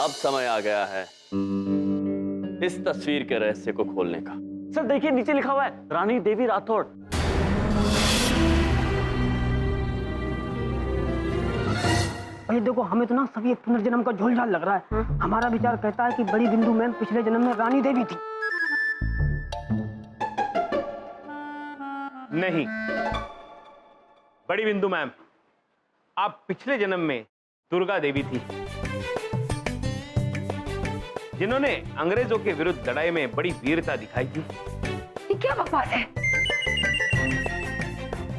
अब समय आ गया है इस तस्वीर के रहस्य को खोलने का। सर देखिए नीचे लिखा हुआ है रानी देवी राठौड़। ये देखो हमें तो ना सभी एक पुनर्जन्म का झोलझाल लग रहा है। हमारा विचार कहता है कि बड़ी बिंदु मैम पिछले जन्म में रानी देवी थी। नहीं, बड़ी बिंदु मैम, आप पिछले जन्म में दुर्गा देवी थी, जिन्होंने अंग्रेजों के विरुद्ध लड़ाई में बड़ी वीरता दिखाई थी। ये क्या बकवास है?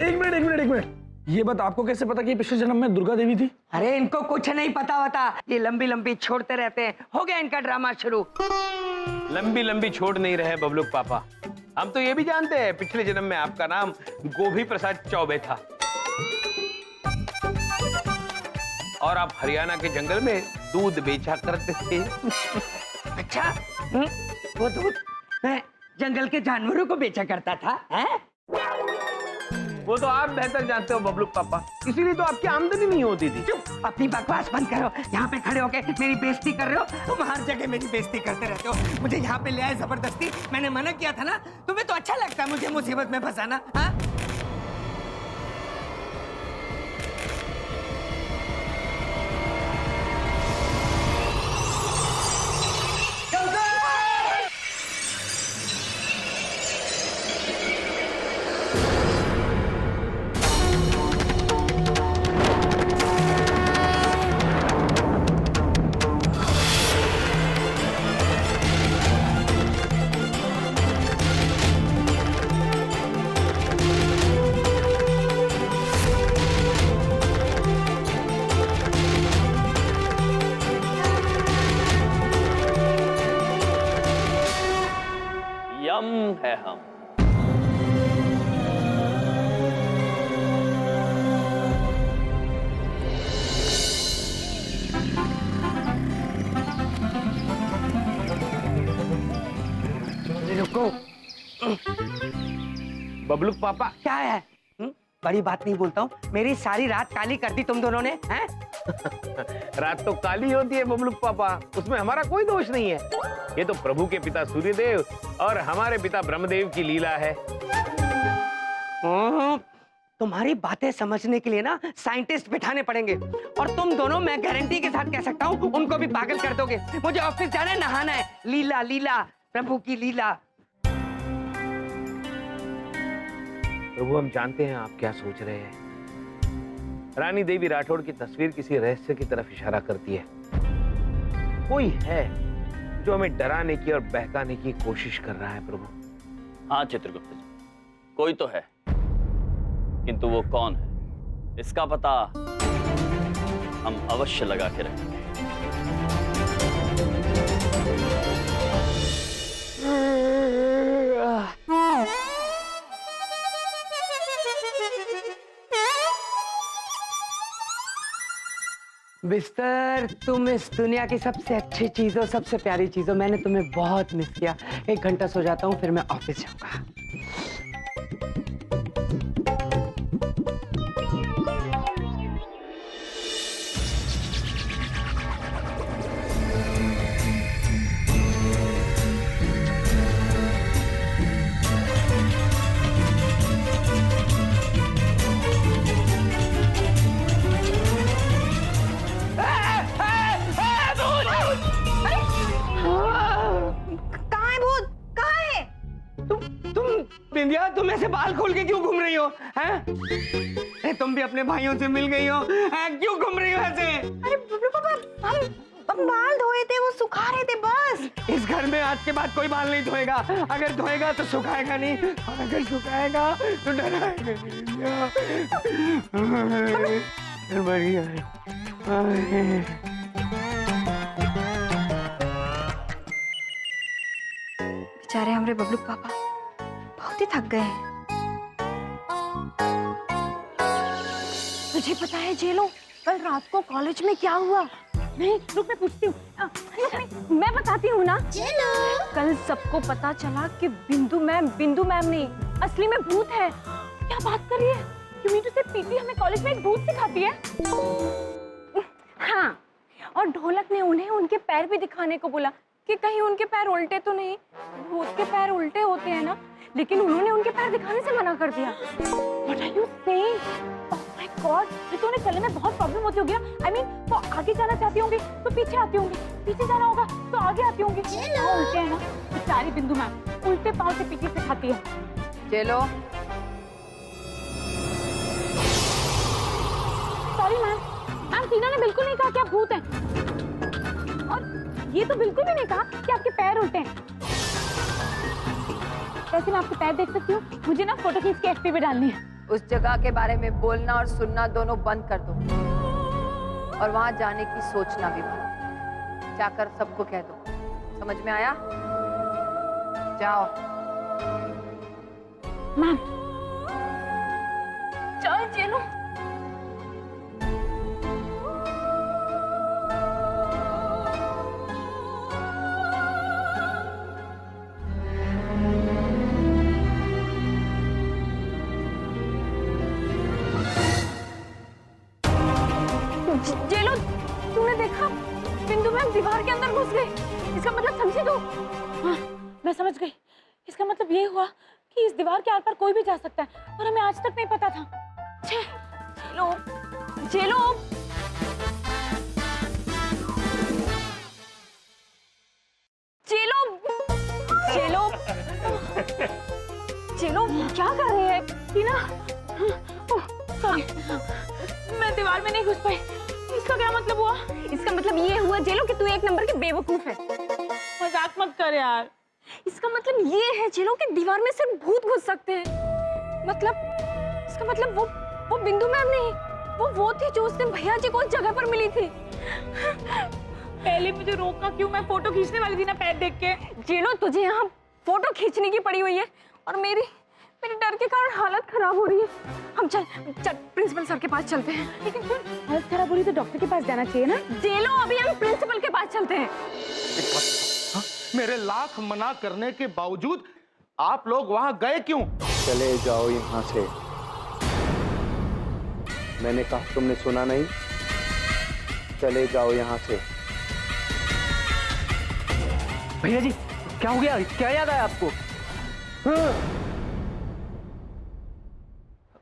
एक मिनट, ये बात आपको कैसे पता कि पिछले जन्म में दुर्गा देवी थी? अरे इनको कुछ नहीं पता होता, ये लंबी लंबी छोड़ते रहते हैं। हो गया इनका ड्रामा शुरू। लंबी लंबी छोड़ नहीं रहे बबलू पापा, हम तो ये भी जानते हैं पिछले जन्म में आपका नाम गोभी प्रसाद चौबे था और आप हरियाणा के जंगल में दूध बेचा करते थे। अच्छा, वो दूध मैं जंगल के जानवरों को बेचा करता था, हैं? वो तो आप बेहतर जानते हो बबलू पापा, इसीलिए तो आपकी आमदनी नहीं होती थी। चुप, अपनी बकवास बंद करो। यहाँ पे खड़े होके मेरी बेइज्जती कर रहे हो। तुम हर जगह मेरी बेइज्जती करते रहते हो। मुझे यहाँ पे ले आए जबरदस्ती, मैंने मना किया था ना। तुम्हें तो अच्छा लगता है मुझे मुसीबत में फंसाना, हाँ? यम है हम। रुको। बबलू पापा, क्या है? बड़ी बात नहीं बोलता हूँ। मेरी सारी रात काली कर दी तुम दोनों ने, हैं? रात तो काली होती है बबलू पापा, उसमें हमारा कोई दोष नहीं है। ये तो प्रभु के पिता सूर्यदेव और हमारे पिता ब्रह्मदेव की लीला है। तुम्हारी बातें समझने के लिए ना साइंटिस्ट बिठाने पड़ेंगे, और तुम दोनों मैं गारंटी के साथ कह सकता हूँ उनको भी पागल कर दोगे। मुझे ऑफिस जाना है, नहाना है। लीला लीला, प्रभु की लीला। प्रभु, हम जानते हैं आप क्या सोच रहे हैं। रानी देवी राठौड़ की तस्वीर किसी रहस्य की तरफ इशारा करती है। कोई है जो हमें डराने की और बहकाने की कोशिश कर रहा है प्रभु। हाँ चित्रगुप्त जी, कोई तो है, किंतु वो कौन है इसका पता हम अवश्य लगा के रखेंगे। बिस्तर, तुम इस दुनिया की सबसे अच्छी चीजों, सबसे प्यारी चीजों, मैंने तुम्हें बहुत मिस किया। 1 घंटा सो जाता हूँ, फिर मैं ऑफिस जाऊंगा। बिंदिया, तुम ऐसे बाल खोल के क्यों घूम रही हो, हैं? अरे तुम भी अपने भाइयों से मिल गई हो, क्यों घूम रही हो ऐसे? अरे पापा, हम बाल धोए थे, वो सुखा रहे थे बस। इस घर में आज के बाद कोई बाल नहीं धोएगा। अगर धोएगा तो सुखाएगा नहीं, और अगर सुखाएगा तो डराएगा नहीं। बढ़िया। बेचारे हमारे बबलू पापा बहुत ही थक गए हैं। तुझे पता है जेलो, कल रात को कॉलेज में क्या हुआ? नहीं, रुक मैं पूछती हूँ। मैं बताती हूँ ना। कल सबको पता चला कि बिंदु मैम नहीं, असली में भूत है। क्या बात कर रही है? You mean to say PP हमें कॉलेज में एक भूत सिखाती है? हाँ, और ढोलक ने उन्हें उनके पैर भी दिखाने को बोला कि कहीं उनके पैर उल्टे तो नहीं। भूत के पैर उल्टे होते हैं ना, लेकिन उन्होंने उनके पैर दिखाने से मना कर दिया। What are you saying? Oh my God, ये तो उन्हें चलने में बहुत प्रॉब्लम होती होगी। I mean, वो आगे जाना चाहती होंगी तो पीछे आती होंगी, पीछे जाना होगा तो आगे आती होंगी। वो उल्टे है ना, बेचारी बिंदु मैम उल्टे पाँव से पीछे सिखाती है। चलो सॉरी मैम, टीना ने बिल्कुल नहीं कहा कि आप भूत हैं, और ये तो बिल्कुल भी नहीं कहा कि आपके पैर उल्टे हैं। वैसे मैं आपके पैर देख सकती हूँ? मुझे ना फोटो खींच के एफबी पे डालनी है। उस जगह के बारे में बोलना और सुनना दोनों बंद कर दो, और वहां जाने की सोचना भी बंद। जाकर सबको कह दो, समझ में आया? जाओ। मैम चलो चलो। जेलो, तूने देखा? बिंदु मैम दीवार के अंदर घुस गई। इसका मतलब समझी तू? हाँ, मैं समझ गई। इसका मतलब ये हुआ कि इस दीवार के आर पार कोई भी जा सकता है, और हमें आज तक नहीं पता था। छे, जेलो, जेलो, जेलो, जेलो, जेलो, क्या कर रही है टीना? सॉरी, मैं दीवार में नहीं घुस पाई। इसका क्या मतलब हुआ? इसका मतलब ये हुआ जेलो कि तू एक नंबर की बेवकूफ है। मजाक मत कर यार। इसका मतलब ये है जेलो कि दीवार में सिर्फ भूत घुस सकते हैं। मतलब इसका मतलब वो बिंदु मैम नहीं, वो थी जो उस दिन भैया जी को उस जगह पर मिली थी। पहले मुझे रोका क्यों? मैं फोटो खींचने वाली थी ना पैर देख के। जेलो, तुझे यहाँ फोटो खींचने की पड़ी हुई है, और मेरे डर के कारण हालत खराब हो रही है। हम चल प्रिंसिपल सर के पास चलते हैं। लेकिन फिर हालत खराब हो रही है तो डॉक्टर के पास जाना चाहिए ना। जेलो, अभी हम प्रिंसिपल के पास चलते हैं। मेरे लाख मना करने के बावजूद आप लोग वहां गए क्यों? चले जाओ यहाँ से। मैंने कहा, तुमने सुना नहीं? चले जाओ यहाँ से। भैया जी क्या हो गया? क्या याद आया आपको?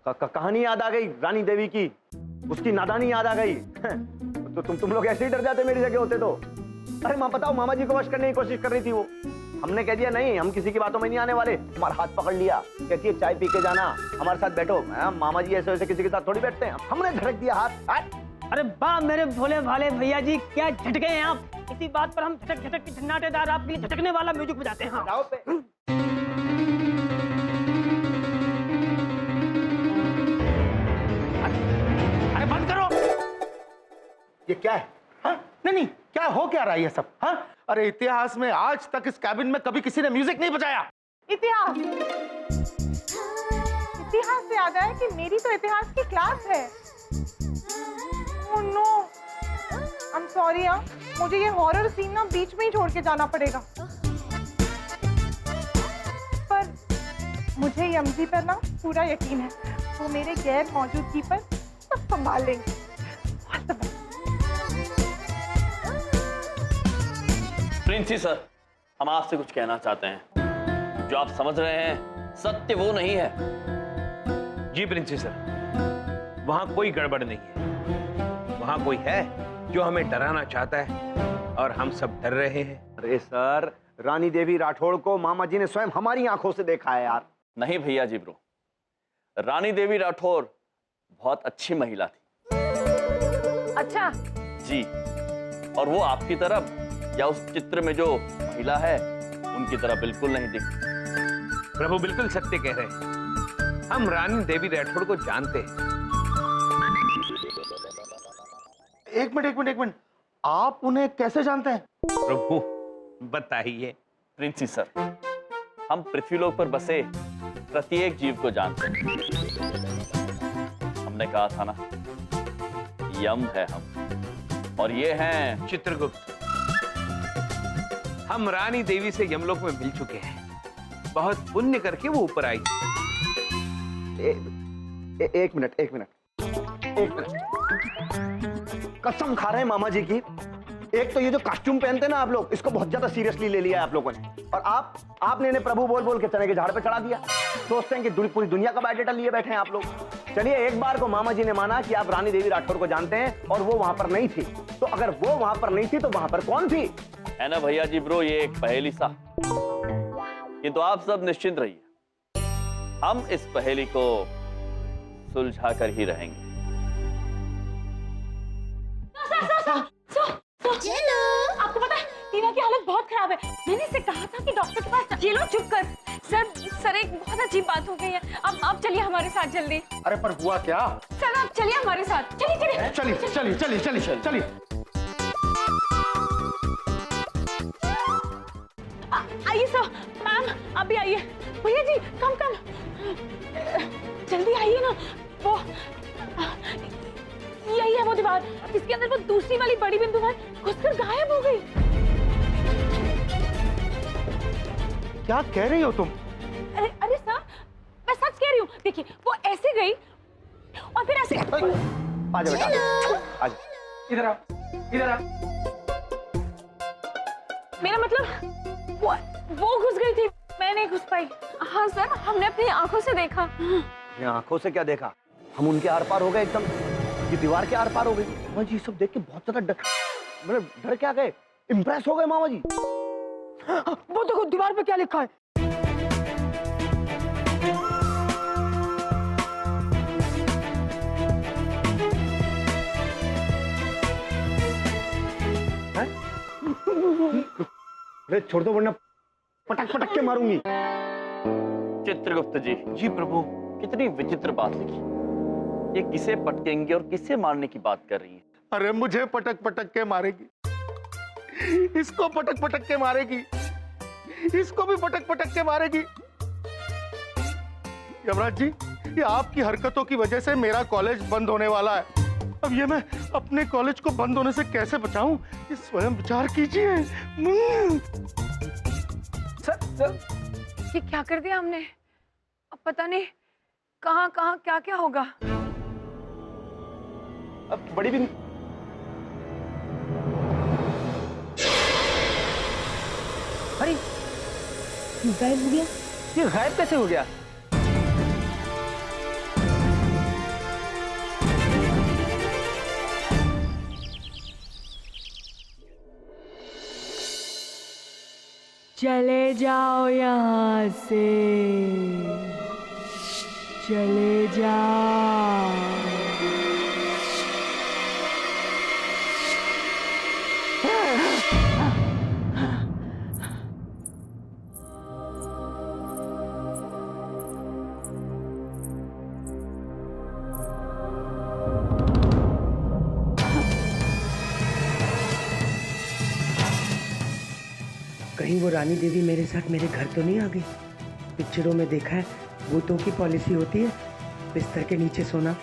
कहानी याद आ गई रानी देवी की, उसकी नादानी याद आ गई। तो तुम लोग ऐसे ही डर जाते मेरी जगह होते तो। अरे माँ बताओ, मामा जी को वश करने की कोशिश कर रही थी वो। हमने कह दिया नहीं, हम किसी की बातों में नहीं आने वाले। हमारा हाथ पकड़ लिया, कहती है चाय पी के जाना, हमारे साथ बैठो। मामा जी ऐसे वैसे किसी के साथ थोड़ी बैठते हैं। हमने धड़क दिया हाथ। अरे वाह मेरे भोले भाले भैया जी, क्या झटके हैं आप। इसी बात पर हम झटक झटक के झन्नाटेदार आपके लिए झटकने वाला म्यूजिक बजाते हैं। जाओ पे। अरे बंद करो। ये क्या है? हाँ? नहीं, क्या हो क्या रहा है ये सब? हाँ? अरे इतिहास में आज तक इस कैबिन में कभी किसी ने म्यूजिक नहीं बजाया। इतिहास से याद आया कि मेरी तो इतिहास की क्लास है। Oh no, I am sorry यार, मुझे ये हॉरर सीन ना बीच में ही छोड़ के जाना पड़ेगा। पर मुझे यमजी पर ना पूरा यकीन है, वो मेरे गैर मौजूदगी पर सब संभाल लेंगे। प्रिंसी सर, हम आपसे कुछ कहना चाहते हैं। जो आप समझ रहे हैं सत्य वो नहीं है। जी प्रिंसी सर, वहां कोई गड़बड़ नहीं है। वहां कोई है जो हमें डराना चाहता है, और हम सब डर रहे हैं। अरे सर, रानी देवी राठौड़ को मामा जी ने स्वयं हमारी आंखों से देखा है यार। नहीं भैया जी ब्रो, रानी देवी राठौर बहुत अच्छी महिला थी। अच्छा जी, और वो आपकी तरफ या उस चित्र में जो महिला है उनकी तरह बिल्कुल नहीं दिखती। प्रभु बिल्कुल सत्य कह रहे हैं। हम रानी देवी राठौड़ को जानते हैं। एक मिनट, आप उन्हें कैसे जानते हैं? प्रभु बताइए। प्रिंसी सर, हम पृथ्वीलोक पर बसे प्रत्येक जीव को जानते हैं। हमने कहा था ना, यम है हम, और ये हैं चित्रगुप्त। हम रानी देवी से यमलोक में मिल चुके हैं। बहुत पुण्य करके वो ऊपर आई। एक मिनट। कसम खा रहे हैं मामा जी की, एक तो ये जो कॉस्ट्यूम पहनते हैं ना आप लोग, इसको बहुत ज्यादा सीरियसली ले लिया है आप लोगों ने। और आपने इन्हें प्रभु बोल बोल के चने के झाड़ पे चढ़ा दिया। सोचते हैं कि पूरी दुनिया का बायोडेटा लिए बैठे हैं आप लोग। चलिए, एक बार को मामा जी ने माना कि आप रानी देवी राठौर को जानते हैं और वो वहां पर नहीं थी, तो अगर वो वहां पर नहीं थी तो वहां पर कौन थी? है ना भैया जी ब्रो, ये एक पहेली सा। किंतु आप सब निश्चिंत रहिए, हम इस पहेली को सुलझा कर ही रहेंगे। आपको पता है टीना की हालत बहुत खराब है। मैंने इसे कहा था कि डॉक्टर के पास। ये लो चुप कर। सर एक बहुत अजीब बात हो गई है। अब आप चलिए हमारे साथ जल्दी। अरे पर हुआ क्या? सर आप चलिए हमारे साथ। चलिए चलिए। आइए सर। मैम आप भी आइए। भैया जी कम जल्दी आइए ना। वो यही है वो दीवार जिसके अंदर वो दूसरी वाली बड़ी बिंदु है घुसकर गायब हो गई। क्या कह रही हो तुम? अरे सर मैं सच कह रही हूँ। देखिए वो ऐसे गई और फिर ऐसे। आजा बेटा, आजा। इधर आ। मेरा मतलब वो घुस गई थी, मैं नहीं घुस पाई। हाँ सर, हमने अपनी आंखों से देखा। ये आंखों से क्या देखा? हम उनके आर पार हो गए एकदम। ये दीवार के आर पार हो गई। मामा जी सब देख के बहुत ज्यादा डर क्या गए, इम्प्रेस हो गए मामा जी। वो देखो दीवार पे क्या लिखा है। अरे छोड़ दो वरना पटक के मारूंगी। चित्रगुप्त जी। जी प्रभु। कितनी विचित्र बात लिखी। ये किसे पटकेंगे और किसे मारने की बात कर रही है? अरे मुझे पटक के मारेगी, इसको पटक के मारेगी, इसको भी पटक के मारेगी। यमराज जी, ये आपकी हरकतों की वजह से मेरा कॉलेज बंद होने वाला है। अब ये मैं अपने कॉलेज को बंद होने से कैसे बचाऊं, ये स्वयं विचार कीजिए। सर ये क्या कर दिया हमने? अब पता नहीं कहाँ क्या होगा। अब बड़ी बिंदु। अरे गायब हो गया। ये गायब कैसे हो गया? चले जाओ यहाँ से, चले जाओ। कहीं वो रानी देवी मेरे साथ मेरे घर तो नहीं आ गई? पिक्चरों में देखा है भूतों की पॉलिसी होती है बिस्तर के नीचे सोना।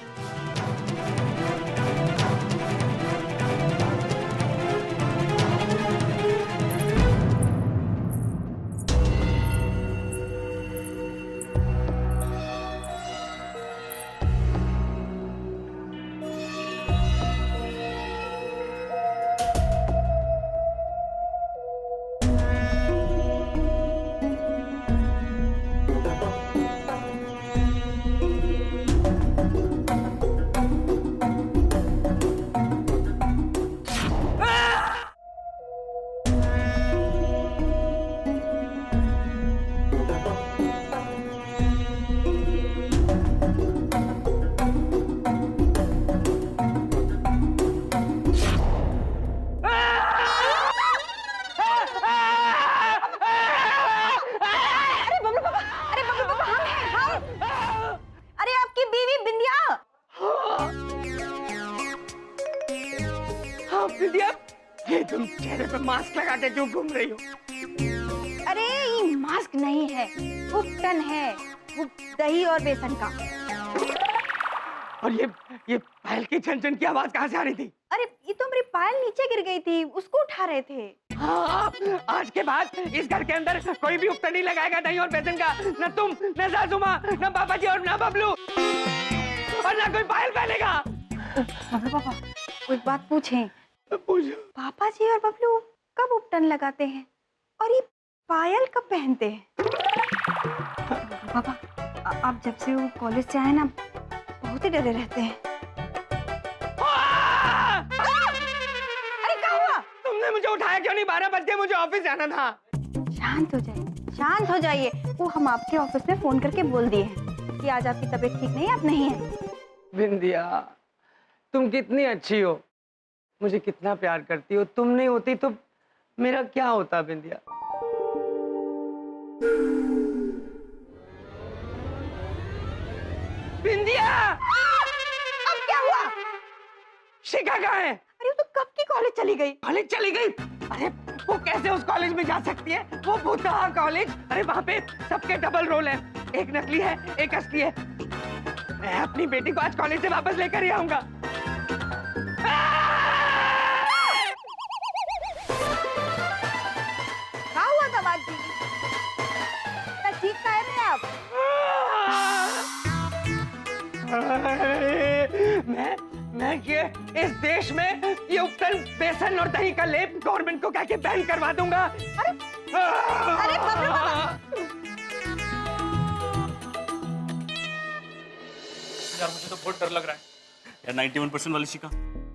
ये तुम चेहरे पे मास्क लगा के क्यों घूम रही हो? अरे ये मास्क नहीं है, वो टन है, वो दही और बेसन का। और ये पायल की छन की आवाज कहाँ से आ रही थी? अरे ये तो मेरी पायल नीचे गिर गई थी, उसको उठा रहे थे। हाँ, आज के बाद इस घर के अंदर कोई भी उपटा नहीं लगाएगा दही और बेसन का। न तुम, न सासू माँ, न पापा जी और न बबलू, और न कोई पायल पहनेगा। पापा कोई बात पूछें? पापा जी और बबलू कब उपटन लगाते हैं और ये पायल कब पहनते हैं? पापा आप जब से वो कॉलेज से आए ना बहुत ही डरे रहते हैं। अरे क्या हुआ? तुमने मुझे उठाया क्यों नहीं? 12 बज गए, मुझे ऑफिस जाना था। शांत हो जाइए, शांत हो जाइए। वो हम आपके ऑफिस में फोन करके बोल दिए हैं कि आज आपकी तबीयत ठीक नहीं है, आप नहीं है। बिंदिया, तुम कितनी अच्छी हो, मुझे कितना प्यार करती हो। तुम नहीं होती तो मेरा क्या होता बिंदिया? बिंदिया! अब क्या हुआ? शिखा कहाँ है? अरे वो तो कब की कॉलेज चली गई। कॉलेज चली गई? अरे वो कैसे उस कॉलेज में जा सकती है? वो भूतहा कॉलेज। अरे वहाँ पे सबके डबल रोल है, एक नकली है एक असली है। मैं अपनी बेटी को आज कॉलेज से वापस लेकर ही आऊंगा। क्या हुआ दामाद जी? ठीक कह रहे हैं आप? मैं ये इस देश में ये उपटन बेसन और दही का लेप गवर्नमेंट को कह के बैन करवा दूंगा। अरे बबलू बाबा। यार मुझे तो बहुत डर लग रहा है यार। 91% वाली शिखा,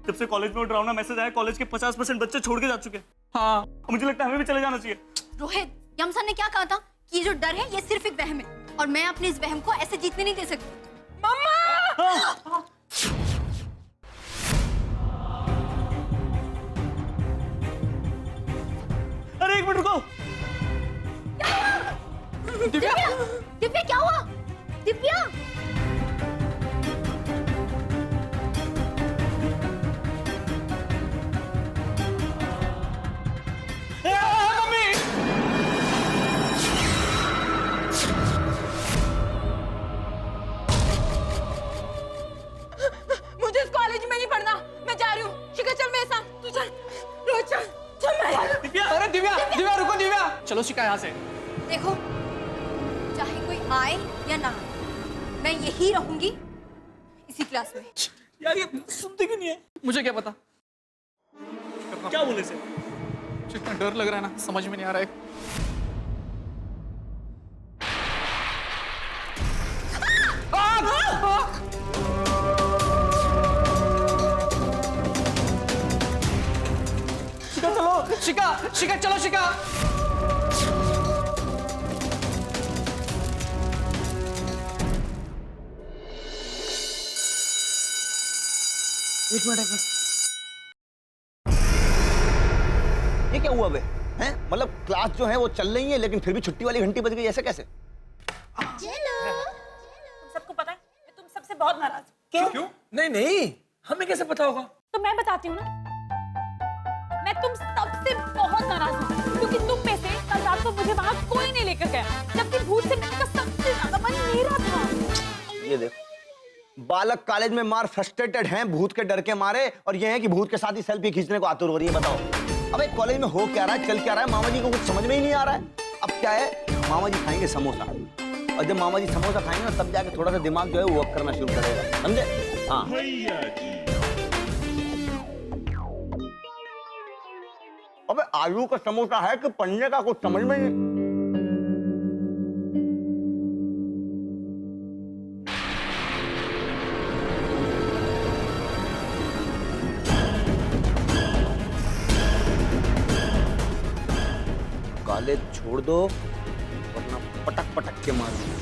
जब से कॉलेज में वो डरावना मैसेज आया, कॉलेज के 50% बच्चे छोड़ के जा चुके हैं। हाँ, मुझे लगता है हमें भी चले जाना चाहिए। रोहित, यम सर ने क्या कहा था कि ये जो डर है ये सिर्फ एक वहम है और मैं अपने इस वहम को ऐसे जीतने नहीं दे सकती। मम्मा! अरे एक मिनट रुको। दिव्या, दिव्या क्या हुआ? दिव्या! मुझे इस कॉलेज में नहीं पढ़ना, मैं जा रही हूँ। शिखा चल मेरे साथ, तू चल। रोहित चल, चल मैं। दिव्या! अरे दिव्या, दिव्या रुको दिव्या। चलो शिखा यहाँ से। देखो, चाहे कोई आए या ना आए, मैं यही रहूंगी इसी क्लास में। यार ये सुनते क्यों नहीं है? मुझे क्या पता क्या बोले से। इतना डर लग रहा है ना, समझ में नहीं आ रहा है। शिखा चलो, शिखा, शिखा चलो शिखा। एक मिनट। ये क्या हुआ बे? हैं? मतलब क्लास जो है वो चल रही है लेकिन फिर भी छुट्टी वाली घंटी बज गई, ऐसे कैसे? सबको पता है तुम सबसे बहुत नाराज हो। क्यों? नहीं नहीं, हमें कैसे पता होगा? तो मैं बताती हूँ ना, मैं तुम सबसे बहुत नाराज हूँ क्योंकि तुम में से कल रात को मुझे वहाँ कोई नहीं लेकर गया, जबकि भूत से मिलने का सबसे ज्यादा मन मेरा था। ये देखो, बालक कॉलेज में मार फ्रस्ट्रेटेड हैं भूत के डर के मारे, और ये है कि भूत के साथ ही सेल्फी खींचने को आतुर हो रही है। बताओ अबे कॉलेज में हो क्या रहा है, चल क्या रहा है? मामा जी को कुछ समझ में ही नहीं आ रहा है। अब क्या है, मामा जी खाएंगे समोसा, और जब मामा जी समोसा खाएंगे ना तब जाके थोड़ा सा दिमाग जो है वो वर्क करना शुरू करेगा, समझे? हाँ अबे आलू का समोसा है कि पन्ने का, कुछ समझ में नहीं। कॉलेज छोड़ दो वरना पटक पटक के मारूंगा।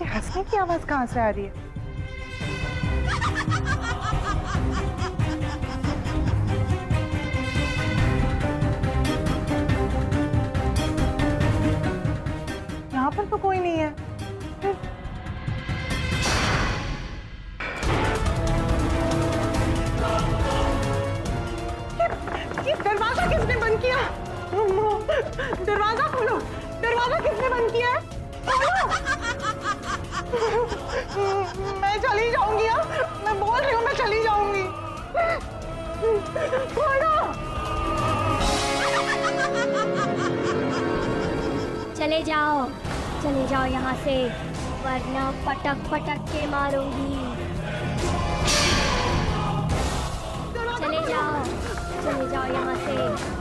हंसने की आवाज कहाँ से आ रही है? यहाँ पर तो कोई नहीं है। बंद किया? अम्मा, दरवाजा खोलो, दरवाजा किसने बंद किया है? खोलो। मैं चली जाऊंगी, मैं बोल रही हूँ मैं चली जाऊंगी। खोलो। चले जाओ यहाँ से, वरना पटक पटक के मारूंगी। चले जाओ यहाँ से,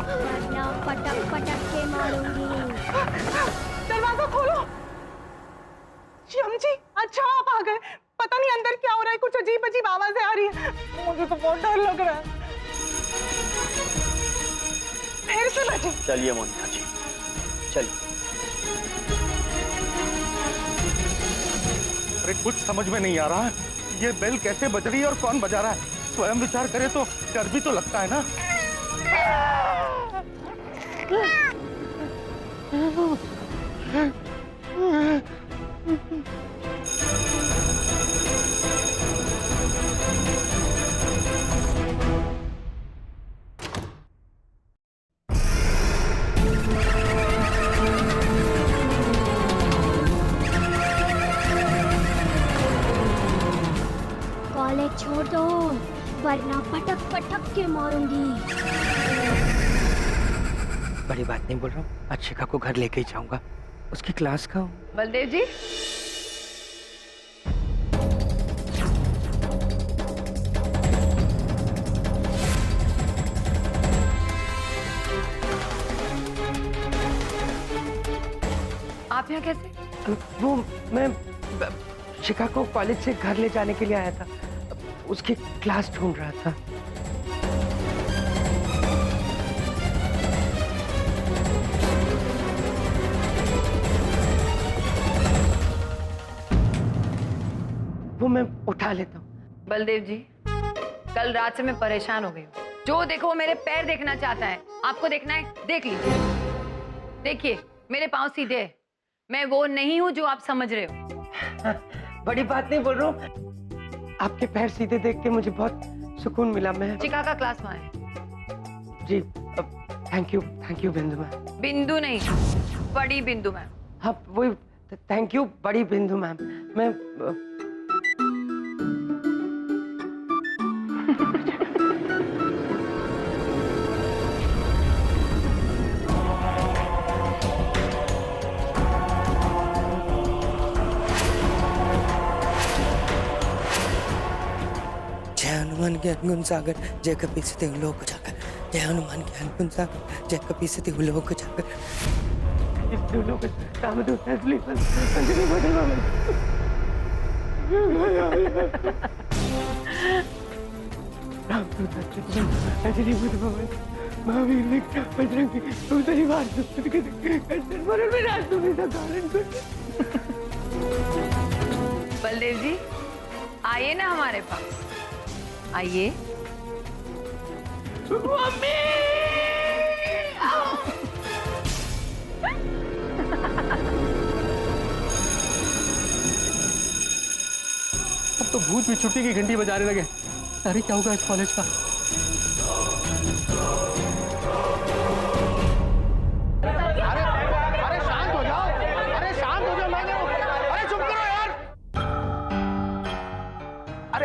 वरना पटक पटक के मारूंगी। दरवाजा खोलो। श्याम जी, अच्छा आप आ गए। पता नहीं अंदर क्या हो रहा है, कुछ अजीब अजीब आवाजें आ रही है। मुझे तो बहुत डर लग रहा है। फिर से बची। चलिए मोनिका जी, चलिए। अरे कुछ समझ में नहीं आ रहा है, ये बेल कैसे बज रही है और कौन बजा रहा है? स्वयं विचार करे तो डर भी तो लगता है ना। कॉलेज छोड़ दो, वरना पटक पटक के मारूंगी। बड़ी बात नहीं बोल रहा हूँ, आज शिखा को घर लेके ही जाऊंगा। उसकी क्लास का हूँ। बलदेव जी, आप यहाँ कैसे? वो मैं शिखा को कॉलेज से घर ले जाने के लिए आया था, उसकी क्लास ढूंढ रहा था। वो मैं उठा लेता हूँ। बलदेव जी, कल रात से मैं परेशान हो गई हूँ। जो देखो वो मेरे पैर देखना चाहता है। आपको देखना है, देख लीजिए। देखिए, मेरे पाँव सीधे हैं। मैं वो नहीं हूँ जो आप समझ रहे हो। बड़ी बात नहीं बोल रहा हूँ, आपके पैर सीधे देख के मुझे बहुत सुकून मिला। मैं शिखा का क्लास वहाँ है। जी, थैंक यू बिंदु मैम। बिंदु नहीं, बड़ी बिंदु मैम। हाँ वही, थैंक यू बड़ी बिंदु मैम। मैं जय हनुमान ज्ञान गुण सागर, जय कपी सती लोक जाकर। जय हनुमान ज्ञान गुण सागर, जय कपी सती लोक जाकर। रामदूत असली अंजलि बदल महावीर ने बजरंगी सुंदरी वार मरण में राज तुम्हें कारण बलदेव जी, आइए ना हमारे पास, आइए। मम्मी! अब तो भूत भी छुट्टी की घंटी बजाने लगे। अरे क्या होगा इस कॉलेज का? अरे शांत हो जाओ, अरे शांत हो जाओ। मैंने अरे चुप करो यार।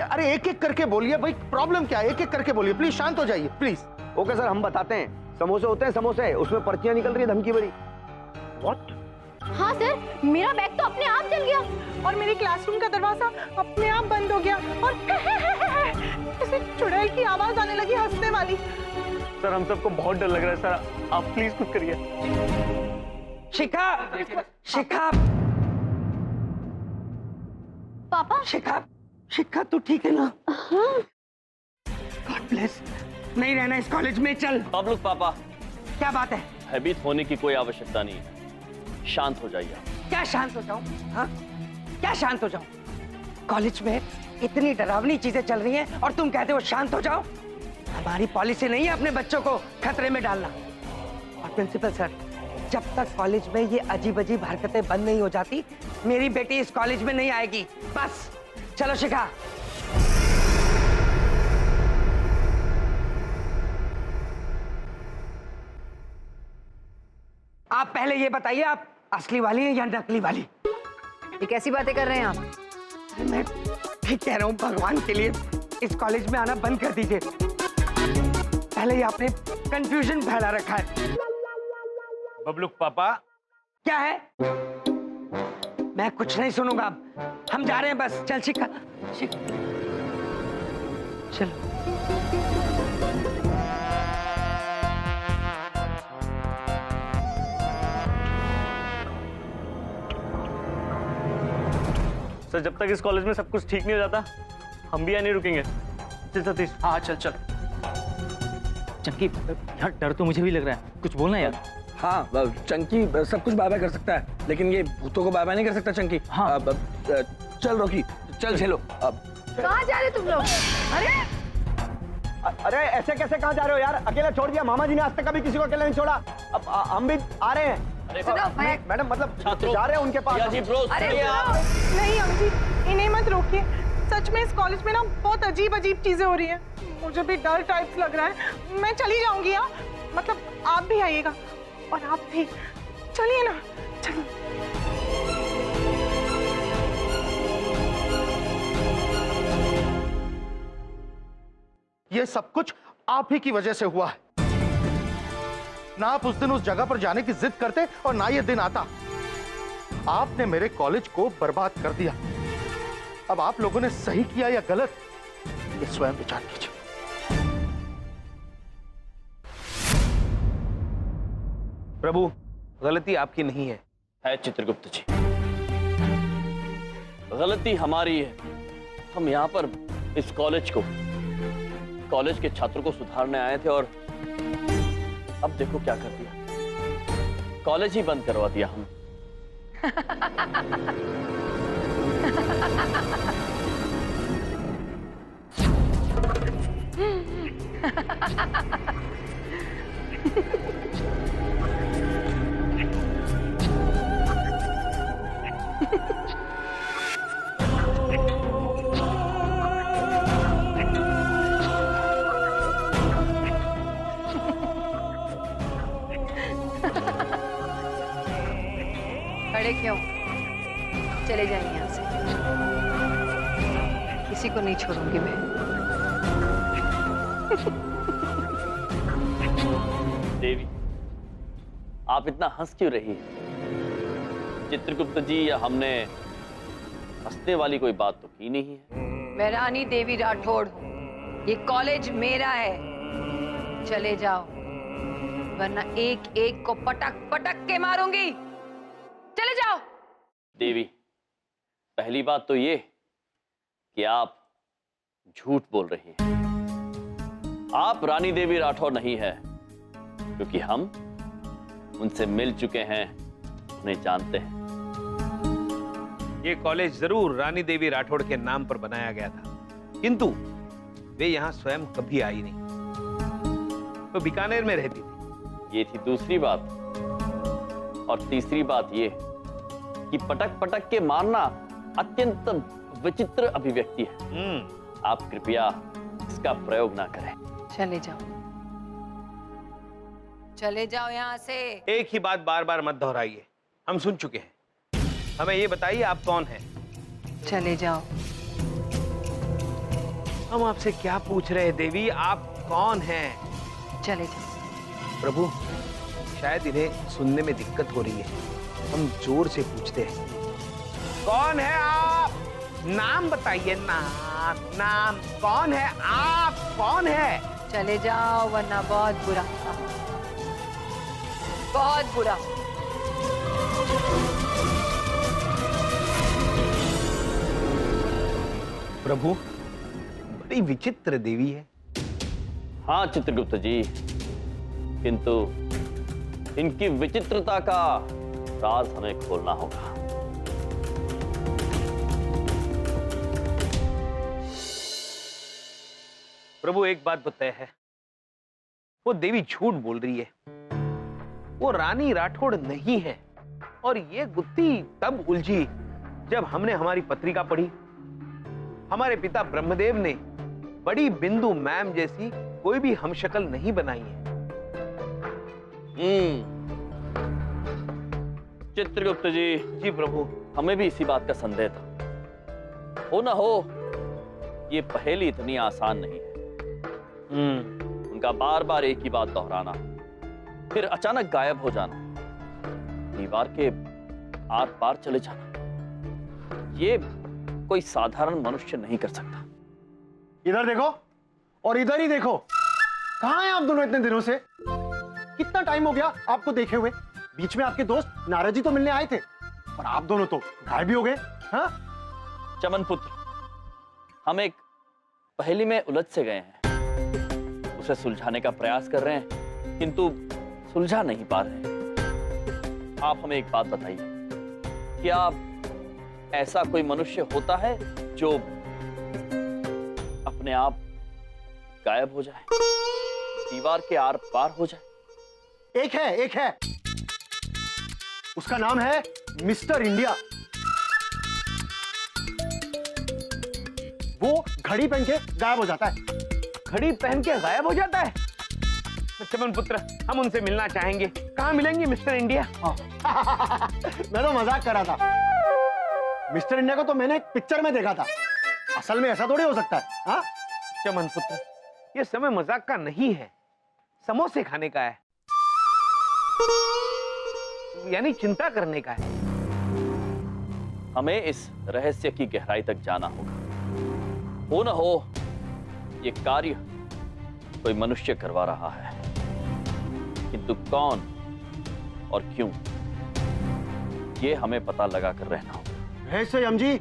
अरे एक एक करके बोलिए भाई, प्रॉब्लम क्या है? एक एक करके बोलिए प्लीज, शांत हो जाइए प्लीज। ओके सर, हम बताते हैं। समोसे होते हैं समोसे, उसमें पर्चियां निकल रही है धमकी भरी। व्हाट? हाँ सर, मेरा बैग तो अपने आप जल गया और मेरी क्लासरूम का दरवाजा अपने आप बंद हो गया और ऐसे चुड़ैल की आवाज आने लगी, हंसने वाली। सर हम सबको बहुत डर लग रहा है सर, आप प्लीज कुछ करिए। शिखा! शिखा! पापा। शिखा तू ठीक है ना? God bless. नहीं रहना इस कॉलेज में, चल। पब्लिक पापा, क्या बात है? भयभीत होने की कोई आवश्यकता नहीं है। शांत हो जाइए। क्या शांत हो जाऊं? हाँ? क्या शांत हो जाऊं? कॉलेज में इतनी डरावनी चीजें चल रही हैं और तुम कहते हो शांत हो जाओ? हमारी पॉलिसी नहीं है अपने बच्चों को खतरे में डालना। और प्रिंसिपल सर, जब तक कॉलेज में ये अजीब अजीब हरकतें बंद नहीं हो जाती, मेरी बेटी इस कॉलेज में नहीं आएगी। बस चलो शिखा। आप पहले ये बताइए, आप असली वाली हैं या नकली वाली? ये कैसी बातें कर रहे हैं आप? मैं ठीक कह रहा हूँ, भगवान के लिए इस कॉलेज में आना बंद कर दीजिए। पहले ही आपने कंफ्यूजन फैला रखा है। बबलू पापा, क्या है? मैं कुछ नहीं सुनूंगा अब। हम जा रहे हैं बस। चल शिखा, चलो। सर जब तक इस कॉलेज में सब कुछ ठीक नहीं हो जाता हम भी यहाँ नहीं रुकेंगे। चल सतीश। हाँ चल चल। चंकी यार, डर तो मुझे भी लग रहा है, कुछ बोलना यार। हाँ चंकी सब कुछ बाय बाय कर सकता है, लेकिन ये भूतों को बाय बाय नहीं कर सकता चंकी। हाँ। चल रॉकी, चल झेलो। कहाँ जा रहे तुम लोग? अरे ऐसे कैसे कहाँ जा रहे हो यार? अकेला छोड़ दिया? मामा जी ने आज तक कभी किसी को अकेला नहीं छोड़ा। अब हम भी आ रहे हैं। सुनो, मैडम मतलब जा रहे हैं उनके पास। अरे नहीं अंकित, इन्हें मत रोकिए। सच में इस कॉलेज में ना बहुत अजीब अजीब चीजें हो रही हैं। मुझे भी डर टाइप्स लग रहा है। मैं चली जाऊंगी यहाँ, मतलब आप भी आइएगा और आप भी चलिए ना, चलिए। ये सब कुछ आप ही की वजह से हुआ है। ना आप उस दिन उस जगह पर जाने की जिद करते और ना ये दिन आता। आपने मेरे कॉलेज को बर्बाद कर दिया। अब आप लोगों ने सही किया या गलत, ये स्वयं विचार कीजिए। प्रभु गलती आपकी नहीं है चित्रगुप्त जी, गलती हमारी है। हम यहाँ पर इस कॉलेज के छात्रों को सुधारने आए थे और अब देखो क्या कर दिया। कॉलेज ही बंद करवा दिया हम। खड़े क्यों? चले जाइए यहाँ से। किसी को नहीं छोड़ूंगी मैं। देवी, आप इतना हंस क्यों रही हैं? चित्रगुप्त जी, या हमने हंसने वाली कोई बात तो की नहीं है। मैं रानी देवी राठौड़ हूँ। ये कॉलेज मेरा है। चले जाओ, वरना एक एक को पटक पटक के मारूंगी। चले जाओ। देवी, पहली बात तो ये कि आप झूठ बोल रही हैं। आप रानी देवी राठौड़ नहीं है, क्योंकि हम उनसे मिल चुके हैं, उन्हें जानते हैं। ये कॉलेज जरूर रानी देवी राठौड़ के नाम पर बनाया गया था, किंतु वे यहां स्वयं कभी आई नहीं, तो बीकानेर में रहती थी। ये थी दूसरी बात। और तीसरी बात ये कि पटक पटक के मारना अत्यंत विचित्र अभिव्यक्ति है। आप कृपया इसका प्रयोग ना करें। चले जाओ, चले जाओ यहाँ से। एक ही बात बार बार मत दोहराइए, हम सुन चुके हैं। हमें ये बताइए आप कौन हैं? चले जाओ। हम आपसे क्या पूछ रहे हैं देवी, आप कौन हैं? चले जाओ। प्रभु, शायद इन्हें सुनने में दिक्कत हो रही है, हम जोर से पूछते हैं। कौन है आप? नाम बताइए। नाम कौन है आप? कौन है? चले जाओ, वरना बहुत बुरा, बहुत बुरा। प्रभु, बड़ी विचित्र देवी है। हाँ चित्रगुप्त जी, किंतु इनकी विचित्रता का राज हमें खोलना होगा। प्रभु, एक बात तो तय है, वो देवी झूठ बोल रही है। वो रानी राठौड़ नहीं है। और ये गुत्थी तब उलझी जब हमने हमारी पत्रिका पढ़ी। हमारे पिता ब्रह्मदेव ने बड़ी बिंदु मैम जैसी कोई भी हमशक्ल नहीं बनाई है। चित्रगुप्त जी। जी प्रभु। हमें भी इसी बात का संदेह था। हो ना हो, ये पहेली इतनी आसान नहीं है। उनका बार बार एक ही बात दोहराना, फिर अचानक गायब हो जाना, दीवार के आर पार चले जाना, ये कोई साधारण मनुष्य नहीं कर सकता। इधर देखो और इधर ही देखो। कहाँ हैं आप दोनों इतने दिनों से? कितना टाइम हो गया आपको देखे हुए? बीच में आपके दोस्त नारद जी तो मिलने आए थे, और आप दोनों तो गायब भी हो गए। हाँ? चमन पुत्र, हम एक पहेली में उलझ से गए हैं, उसे सुलझाने का प्रयास कर रहे हैं, किंतु सुलझा नहीं पा रहे हैं। आप हमें एक बात बताइए, क्या ऐसा कोई मनुष्य होता है जो अपने आप गायब हो जाए, दीवार के आर पार हो जाए? एक है। उसका नाम है मिस्टर इंडिया। वो घड़ी पहन के गायब हो जाता है। घड़ी पहन के गायब हो जाता है? चमन पुत्र, हम उनसे मिलना चाहेंगे। कहाँ मिलेंगे मिस्टर इंडिया? मैं तो मजाक कर रहा था। मिस्टर इंडिया को तो मैंने एक पिक्चर में देखा था, असल में ऐसा थोड़ी हो सकता है। हाँ? चमन पुत्र, ये समय मजाक का नहीं है, समोसे खाने का है, यानी चिंता करने का है। हमें इस रहस्य की गहराई तक जाना होगा। हो न हो ये कार्य कोई मनुष्य करवा रहा है, किंतु कौन और क्यों, ये हमें पता लगा कर रहना होगा। रहस्य यम जी,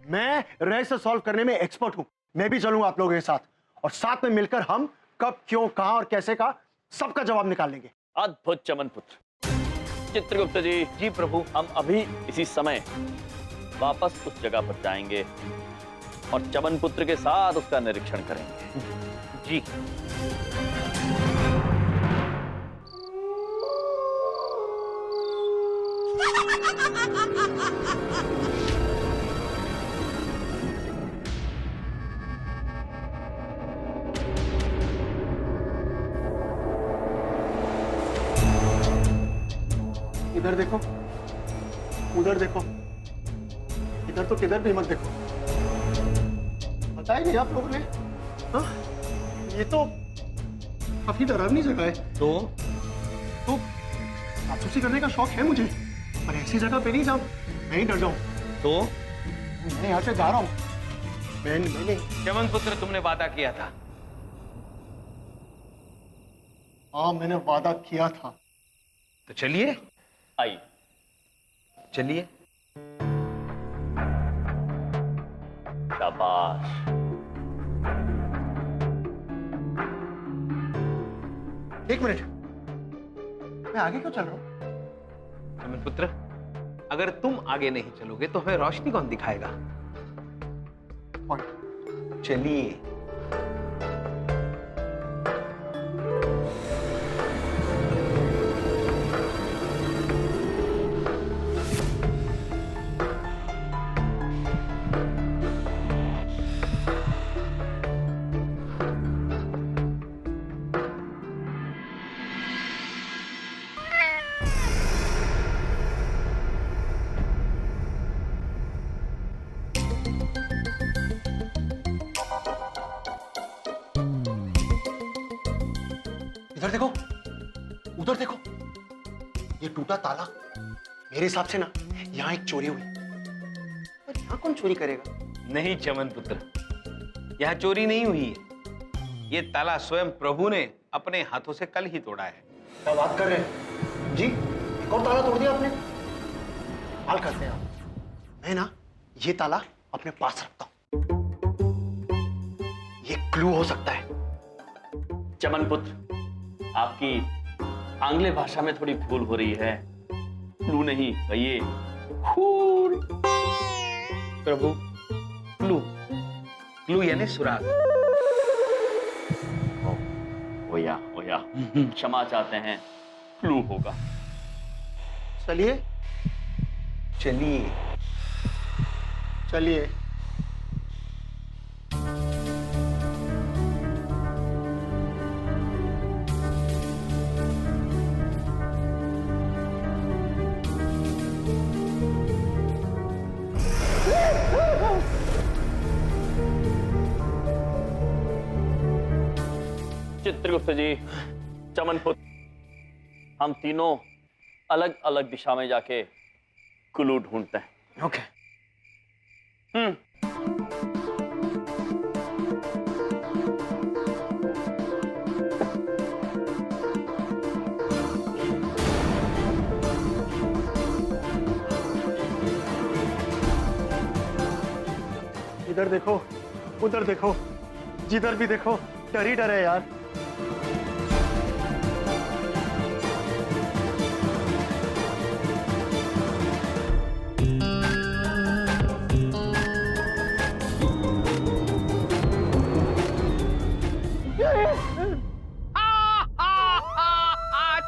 मैं रहस्य सॉल्व करने में एक्सपर्ट हूं। मैं भी चलूंगा आप लोगों के साथ, और साथ में मिलकर हम कब, क्यों, कहां और कैसे का सबका जवाब निकाल लेंगे। अद्भुत चमन पुत्र। चित्रगुप्त जी। जी प्रभु। हम अभी इसी समय वापस उस जगह पर जाएंगे और चमन पुत्र के साथ उसका निरीक्षण करेंगे। जी। इधर देखो, उधर देखो, इधर तो किधर भी मत देखो। बताया नहीं आप लोगों ने? हाँ? ये तो काफी डरावनी जगह है। तो जासूसी करने का शौक है मुझे, पर ऐसी जगह पे नहीं जहाँ मैं ही डर जाऊं। तो मैं यहाँ से जा रहा हूँ। मैंने चमन पुत्र, तुमने वादा किया था। हाँ, मैंने वादा किया था। तो चलिए। आइए। चलिए। शाबाश। एक मिनट, मैं आगे क्यों चल रहा हूं? चमन पुत्र, अगर तुम आगे नहीं चलोगे तो हमें रोशनी कौन दिखाएगा? चलिए। इधर देखो, उधर देखो, ये टूटा ताला। मेरे हिसाब से ना यहाँ एक चोरी हुई, पर यहाँ कौन चोरी करेगा? नहीं चमन पुत्र, यह चोरी नहीं हुई है। ये ताला स्वयं प्रभु ने अपने हाथों से कल ही तोड़ा है। क्या बात कर रहे हैं जी? एक और ताला तोड़ दिया आपने? हाल करते हैं आप। मैं ना ये ताला अपने पास रखता हूं, ये क्लू हो सकता है। चमन पुत्र, आपकी आंग्ल भाषा में थोड़ी भूल हो रही है। क्लू नहीं, ये खून। प्रभु, क्लू, क्लू यानी सुराग। ओया, क्षमा चाहते हैं, क्लू होगा। चलिए चलिए चलिए। चित्रगुप्त जी, चमन पुत्र, हम तीनों अलग अलग दिशा में जाके क्लू ढूंढते हैं। ओके। इधर देखो, उधर देखो, जिधर भी देखो डर ही डर है यार।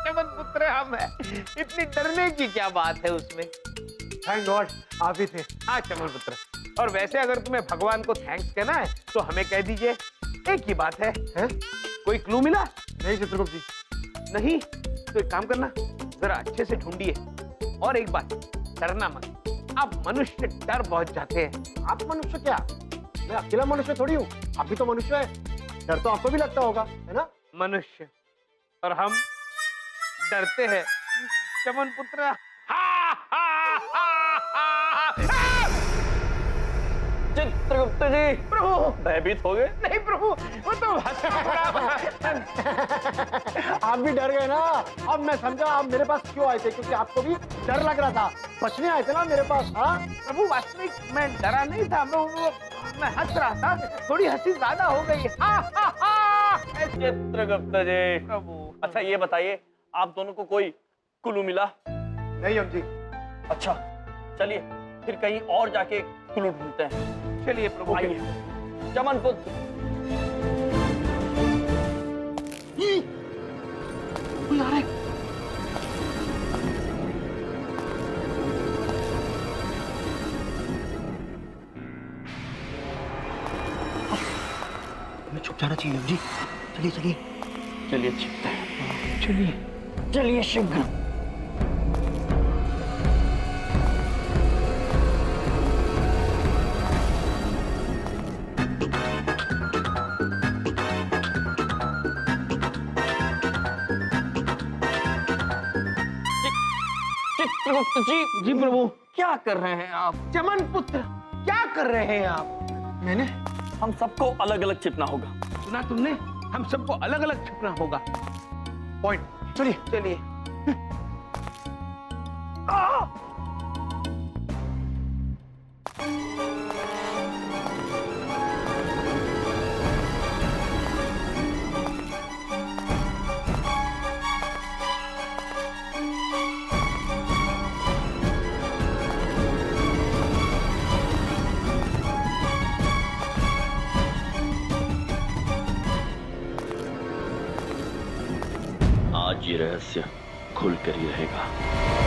चमन पुत्र हम है, इतनी डरने की क्या बात है उसमें। थैंक गॉड आप ही थे। हाँ चमन पुत्र, और वैसे अगर तुम्हें भगवान को थैंक्स कहना है तो हमें कह दीजिए, एक ही बात है। कोई क्लू मिला? नहीं चित्रगुप्त जी। नहीं तो एक काम करना, जरा अच्छे से ढूंढिए। और एक बात, डरना मत। आप मनुष्य डर बहुत जाते हैं। आप मनुष्य क्या? मैं अकेला मनुष्य थोड़ी हूँ, आप भी तो मनुष्य है। डर तो आपको भी लगता होगा, है ना? मनुष्य और हम डरते हैं चमन पुत्र। चित्रगुप्त जी, प्रभु भयभीत हो गए? नहीं प्रभु, वो तो आप भी डर गए ना। अब मैं समझा आप मेरे पास क्यों आए थे, क्योंकि आपको भी डर लग रहा था। बचने आए थे ना मेरे पास। हाँ प्रभु, वास्तविक मैं डरा नहीं था, मैं हंस रहा था, थोड़ी हंसी ज्यादा हो गई। चित्रगुप्त जी, प्रभु अच्छा ये बताइए, आप दोनों को कोई क्लू मिला? नहीं हम जी। अच्छा चलिए फिर कहीं और जाके क्लू ढूंढते हैं। चलिए प्रभु, आइए। चमन पुत्र, कोई आ रहा है। हमें छुप जाना चाहिए जी। चलिए चलिए चलिए छिपते हैं। चलिए चलिए शीघ्र। चित्रगुप्त जी, जी प्रभु। क्या कर रहे हैं आप? चमन पुत्र, क्या कर रहे हैं आप? मैंने हम सबको अलग अलग छिपना होगा। सुना तुमने? हम सबको अलग अलग छिपना होगा। पॉइंट। चलिए चलिए। आज ये रहस्य खुल कर ही रहेगा।